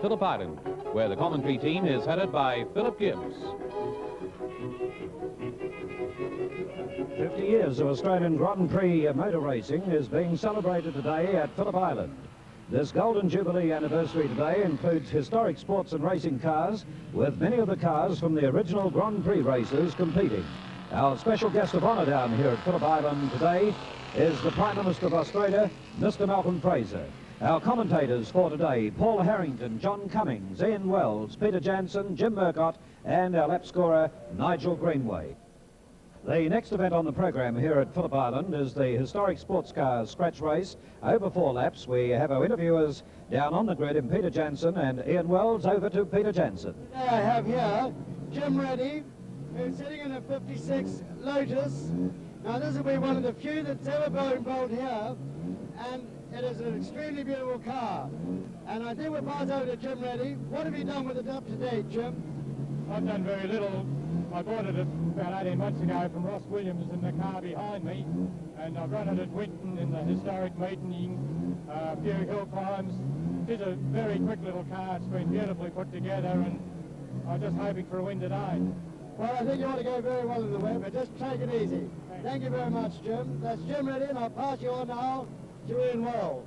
Phillip Island, where the commentary team is headed by Philip Gibbs. 50 years of Australian Grand Prix motor racing is being celebrated today at Phillip Island. This Golden Jubilee anniversary today includes historic sports and racing cars, with many of the cars from the original Grand Prix races competing. Our special guest of honour down here at Phillip Island today is the Prime Minister of Australia, Mr. Malcolm Fraser. Our commentators for today, Paul Harrington, John Cummings, Ian Wells, Peter Jansen, Jim Murcott, and our lap scorer, Nigel Greenway. The next event on the program here at Phillip Island is the historic sports cars scratch race. Over 4 laps, we have our interviewers down on the grid in Peter Jansen and Ian Wells. Over to Peter Jansen. Today I have here Jim Reddy, who's sitting in a 56 Lotus. Now this will be one of the few that's ever been built here, and it is an extremely beautiful car. And I think we'll pass over to Jim Reddy. What have you done with it up to date, Jim? I've done very little. I bought it about 18 months ago from Ross Williams in the car behind me, and I've run it at Winton in the historic meeting, a few hill climbs. It is a very quick little car. It's been beautifully put together, and I'm just hoping for a win today. Well, I think you ought to go very well in the web, but just take it easy. Thank you very much, Jim. That's Jim Reddy, and I'll pass you on now to Ian Wells.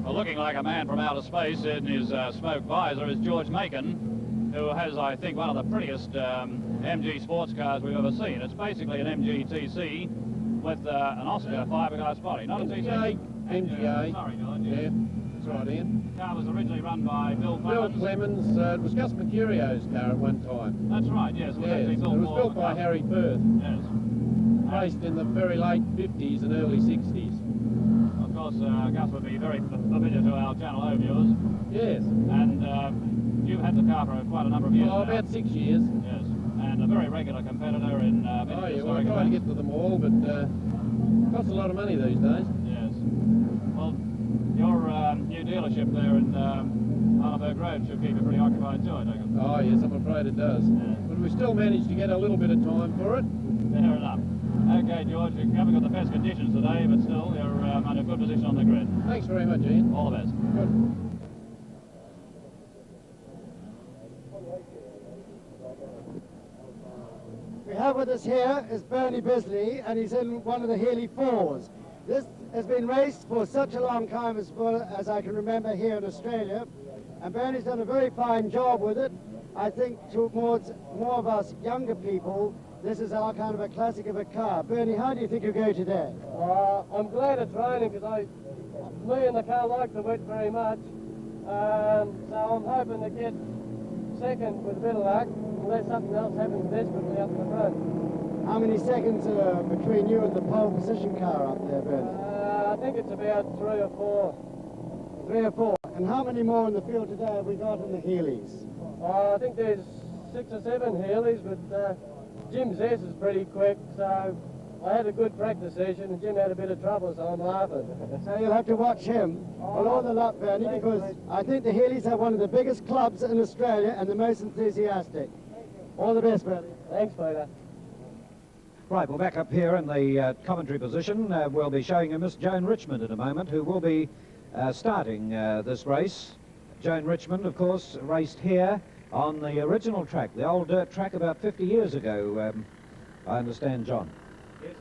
Well, looking like a man from outer space in his smoke visor is George Macon, who has, I think, one of the prettiest MG sports cars we've ever seen. It's basically an MG TC with an Oscar fiberglass body, not a TC. MGA. Sorry, George. Yeah, that's right, Ian. The car was originally run by Bill Clemens. Bill Clemens. It was Gus Mercurio's car at one time. That's right, yes. It was, Yes, actually it was built by Gus. Harry Firth. Yes. Raced in the very late 50s and early 60s. Of course, Gus would be very familiar to our Channel O viewers. Yes. And you've had the car for quite a number of years Oh, now. about 6 years. Yes. And a very regular competitor in many Oh, yeah, well, I historic try to events. get to them all, but costs a lot of money these days. Yes. Well, your new dealership there in Arnaberg Road should keep you pretty occupied too, I take it. Oh, yes, I'm afraid it does. Yes. But we still managed to get a little bit of time for it. Fair enough. Okay, George, you haven't got the best conditions today, but still, you're in a good position on the grid. Thanks very much, Ian. All the best. Good. We have with us here is Bernie Bisley, and he's in one of the Healy 4s. This has been raced for such a long time as I can remember here in Australia, and Bernie's done a very fine job with it. I think towards more of us younger people, this is our kind of a classic of a car. Bernie, how do you think you go today? I'm glad it's raining because me and the car like the wet very much. So I'm hoping to get second with a bit of luck, unless something else happens desperately up in the front. How many seconds between you and the pole position car up there, Bernie? I think it's about 3 or 4. 3 or 4. And how many more in the field today have we got in the Healys? I think there's 6 or 7 Healys, but Jim's S is pretty quick, so I had a good practice session and Jim had a bit of trouble, so I'm laughing. So you'll have to watch him. Well, all the luck, Bernie, because I think the Healys are one of the biggest clubs in Australia and the most enthusiastic. All the best, Bernie. Thanks, Peter. Right, we're back up here in the commentary position. We'll be showing you Miss Joan Richmond in a moment, who will be starting this race. Joan Richmond, of course, raced here on the original track, the old dirt track about 50 years ago, I understand, John. Yes,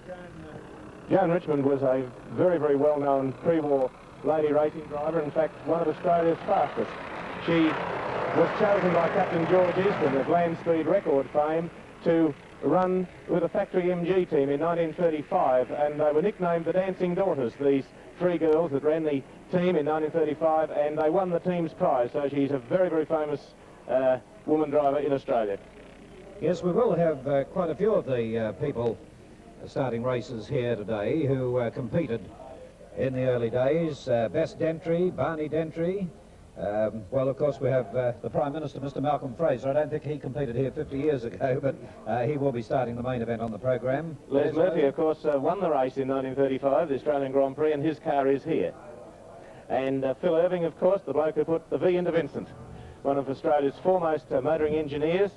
Joan Richmond was a very, very well-known pre-war lady racing driver, in fact, one of Australia's fastest. She was chosen by Captain George Easton of Land Speed Record fame to run with a factory MG team in 1935, and they were nicknamed the Dancing Daughters, these 3 girls that ran the team in 1935, and they won the team's prize, so she's a very, very famous woman driver in Australia. Yes, we will have quite a few of the people starting races here today who competed in the early days. Bess Dentry, Barney Dentry. Well, of course, we have the Prime Minister, Mr. Malcolm Fraser. I don't think he competed here 50 years ago, but he will be starting the main event on the programme. Les Murphy, of course, won the race in 1935, the Australian Grand Prix, and his car is here. And Phil Irving, of course, the bloke who put the V into Vincent. one of Australia's foremost motoring engineers,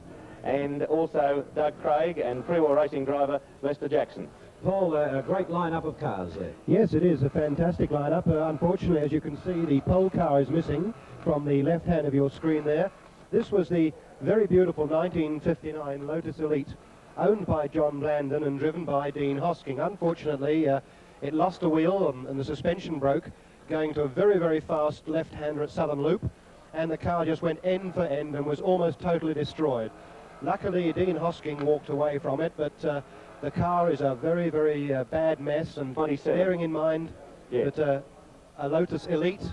and also Doug Craig and pre-war racing driver Lester Jackson. Paul, a great lineup of cars there. Yes, it is a fantastic lineup. Unfortunately, as you can see, the pole car is missing from the left hand of your screen there. This was the very beautiful 1959 Lotus Elite, owned by John Blandon and driven by Dean Hosking. Unfortunately, it lost a wheel and the suspension broke, going to a very, very fast left-hander at Southern Loop, and the car just went end for end and was almost totally destroyed. Luckily, Dean Hosking walked away from it, but the car is a very, very bad mess, and bearing in mind that a Lotus Elite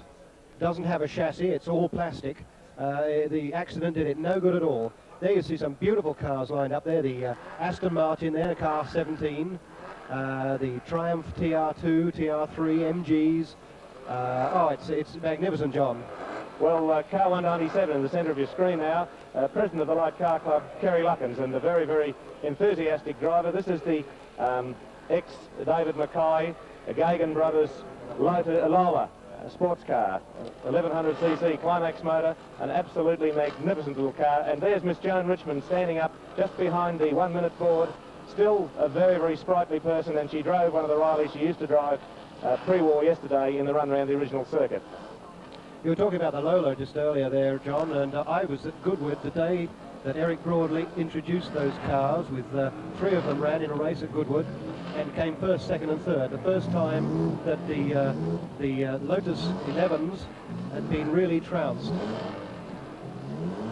doesn't have a chassis, it's all plastic. The accident did it no good at all. There you see some beautiful cars lined up there, the Aston Martin there, car 17, the Triumph TR2, TR3, MGs. Oh, it's magnificent, John. Well, car 197 in the centre of your screen now, president of the Light Car Club, Kerry Luckins, and a very, very enthusiastic driver. This is the ex-David Mackay, Gagan Brothers Lola sports car, 1100cc Climax motor, an absolutely magnificent little car. And there's Miss Joan Richmond standing up just behind the 1 minute board, still a very, very sprightly person, and she drove one of the Rileys she used to drive pre-war yesterday in the run around the original circuit. You were talking about the Lolo just earlier there, John, and I was at Goodwood the day that Eric Broadley introduced those cars, with 3 of them ran in a race at Goodwood and came first, second and third. The first time that the Lotus 11s had been really trounced.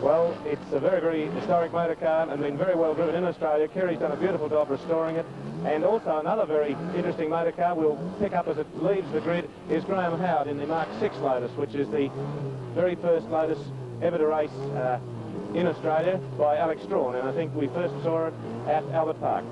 Well, it's a very, very historic motor car and been very well driven in Australia. Kerry's done a beautiful job restoring it. And also another very interesting motor car we'll pick up as it leaves the grid is Graham Howard in the Mark 6 Lotus, which is the very first Lotus ever to race in Australia by Alex Strawn, and I think we first saw it at Albert Park.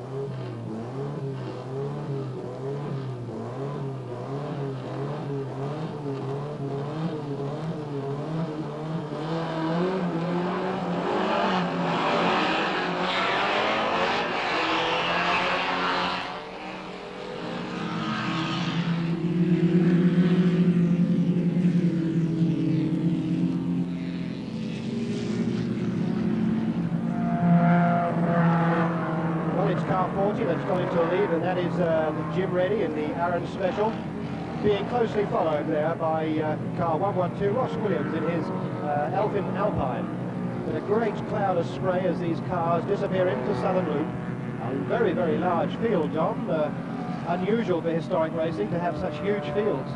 That's gone into a lead, and that is Jim Reddy in the Aaron Special, being closely followed there by car 112, Ross Williams in his Elfin Alpine. But a great cloud of spray as these cars disappear into Southern Loop. A very, very large field, John. Unusual for historic racing to have such huge fields.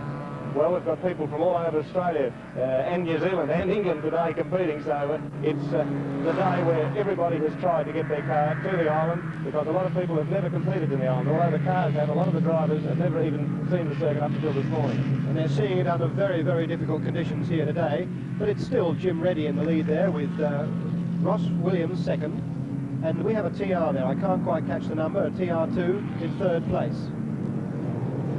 Well, we've got people from all over Australia and New Zealand and England today competing, so it's the day where everybody has tried to get their car to the island, because a lot of people have never competed in the island. Although the cars have, a lot of the drivers have never even seen the circuit up until this morning. And they're seeing it under very, very difficult conditions here today, but it's still Jim Reddy in the lead there with Ross Williams second, and we have a TR there. I can't quite catch the number, a TR2 in third place.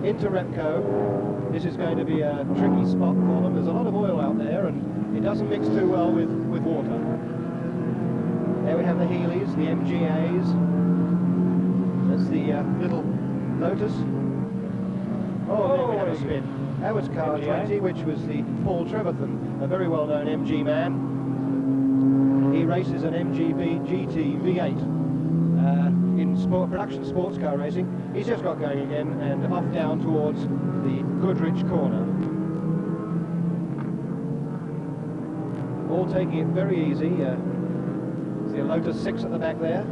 Into Repco, this is going to be a tricky spot for them. There's a lot of oil out there and it doesn't mix too well with water. There we have the Healey's, the MGAs. That's the little Lotus. Oh, there we have a spin. That was car 20, which was the Paul Trevethan, a very well-known MG man. He races an MGB GT V8. In production sports car racing. He's just got going again and off down towards the Goodrich corner. All taking it very easy. See a Lotus 6 at the back there.